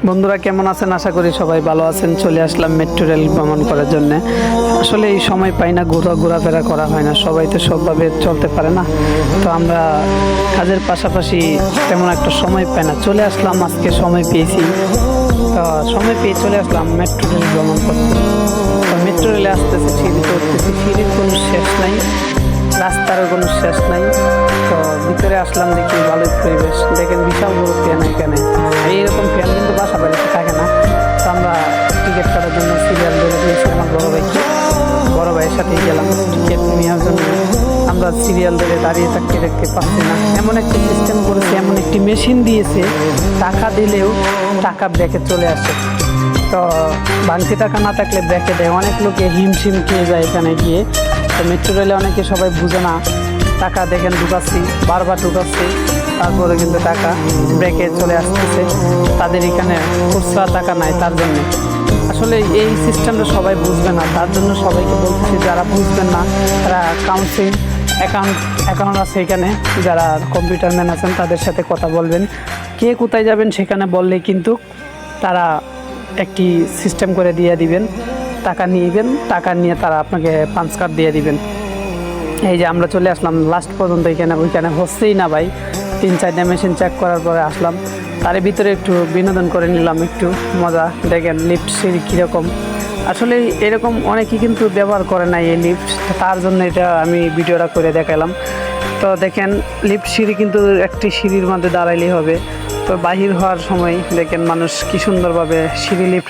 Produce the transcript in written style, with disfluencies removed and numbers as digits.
বন্ধুরা কেমন আছেন? আশা করি সবাই ভালো আছেন। চলে আসলাম মেট্রো রেল ভ্রমণ করার জন্য। আসলে এই সময় পাই না, ঘোরাফেরা করা হয় না, সবাই তো সবভাবে চলতে পারে না। তো আমরা কাজের পাশাপাশি তেমন একটা সময় পাই না, চলে আসলাম, আজকে সময় পেয়েছি। তো সময় পেয়ে চলে আসলাম মেট্রো রেল ভ্রমণ করতে। তো মেট্রো রেলে আসতেছে, সিঁড়িতে উঠতেছি, সিঁড়ির কোনো শেষ নাই, রাস্তারও কোনো শেষ নাই। তো ভিতরে আসলাম, দেখি ভালোই পরিবেশ, দেখেন বিশাল বড় ফ্যান এখানে। এইরকম ফ্যান কিন্তু বাসা বাড়িতে থাকে না। তো আমরা টিকিট কাটার জন্য সিরিয়াল ধরে দিয়েছি আমার বড় ভাইয়ের সাথেই গেলাম টিকিট নেওয়ার জন্য। আমরা সিরিয়াল ধরে দাঁড়িয়ে দেখতে পাচ্ছি না, এমন একটি সিস্টেম করেছে, এমন একটি মেশিন দিয়েছে, টাকা দিলেও টাকা ব্যাকে চলে আসে। তো বাংতি টাকা না থাকলে ব্যাকে দেয়, অনেক লোকে হিমশিম খেয়ে যায় এখানে গিয়ে। তো মেট্রো রেলে অনেকে সবাই বুঝে না, টাকা দেখেন ঢুকাচ্ছি, বারবার ঢুকাচ্ছি, তারপরে কিন্তু টাকা ব্যাকে চলে আসতেছে। তাদের এখানে খুচরা টাকা নাই, তার জন্য আসলে এই সিস্টেমটা সবাই বুঝবে না। তার জন্য সবাইকে বলতেছি, যারা বুঝবেন না তারা অ্যাকাউন্ট আছে এখানে, যারা কম্পিউটার ম্যান আছেন তাদের সাথে কথা বলবেন। কে কোথায় যাবেন সেখানে বললে কিন্তু তারা একটি সিস্টেম করে দিয়ে দিবেন, টাকা নিবেন, টাকা নিয়ে তারা আপনাকে পাঞ্চ কার্ড দিয়ে দিবেন। এই যে আমরা চলে আসলাম লাস্ট পর্যন্ত, ওইখানে হচ্ছেই না ভাই। 3-4টা মেশিন চেক করার পরে আসলাম, তার ভিতরে একটু বিনোদন করে নিলাম, একটু মজা। দেখেন লিফট সিঁড়ি কীরকম, আসলে এরকম অনেকেই কিন্তু ব্যবহার করে না এই লিফট, তার জন্য এটা আমি ভিডিওটা করে দেখালাম। তো দেখেন লিফট সিঁড়ি কিন্তু একটি সিঁড়ির মধ্যে দাঁড়াইলেই হবে। তো বাহির হওয়ার সময় দেখেন মানুষ কি সুন্দরভাবে সিঁড়ি লিফট